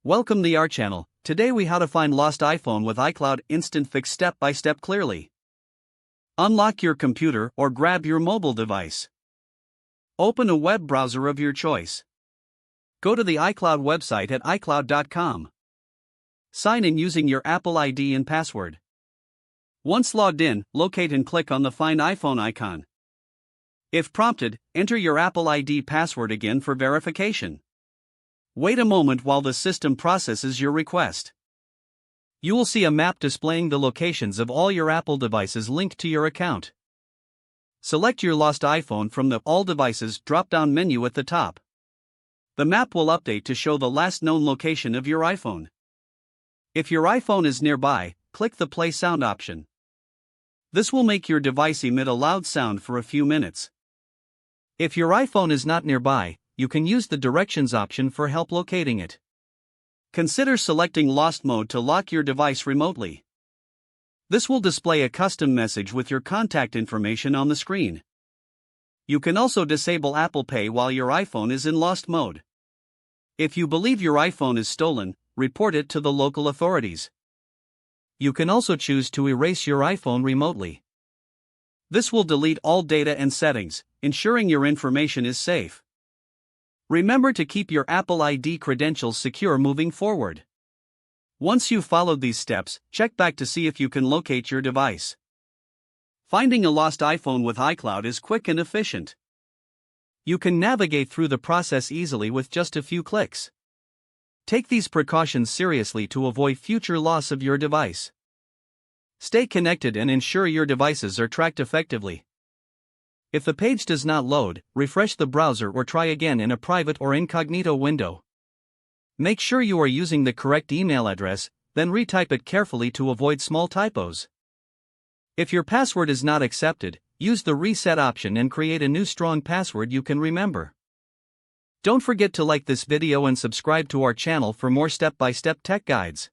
Welcome to our channel. Today we how to find lost iPhone with iCloud instant fix step by step clearly. Unlock your computer or grab your mobile device. Open a web browser of your choice. Go to the iCloud website at iCloud.com. Sign in using your Apple ID and password. Once logged in, locate and click on the Find iPhone icon. If prompted, enter your Apple ID password again for verification. Wait a moment while the system processes your request. You will see a map displaying the locations of all your Apple devices linked to your account. Select your lost iPhone from the All Devices drop-down menu at the top. The map will update to show the last known location of your iPhone. If your iPhone is nearby, click the Play Sound option. This will make your device emit a loud sound for a few minutes. If your iPhone is not nearby, you can use the directions option for help locating it. Consider selecting Lost Mode to lock your device remotely. This will display a custom message with your contact information on the screen. You can also disable Apple Pay while your iPhone is in Lost Mode. If you believe your iPhone is stolen, report it to the local authorities. You can also choose to erase your iPhone remotely. This will delete all data and settings, ensuring your information is safe. Remember to keep your Apple ID credentials secure moving forward. Once you've followed these steps, check back to see if you can locate your device. Finding a lost iPhone with iCloud is quick and efficient. You can navigate through the process easily with just a few clicks. Take these precautions seriously to avoid future loss of your device. Stay connected and ensure your devices are tracked effectively. If the page does not load, refresh the browser or try again in a private or incognito window. Make sure you are using the correct email address, then retype it carefully to avoid small typos. If your password is not accepted, use the reset option and create a new strong password you can remember. Don't forget to like this video and subscribe to our channel for more step-by-step tech guides.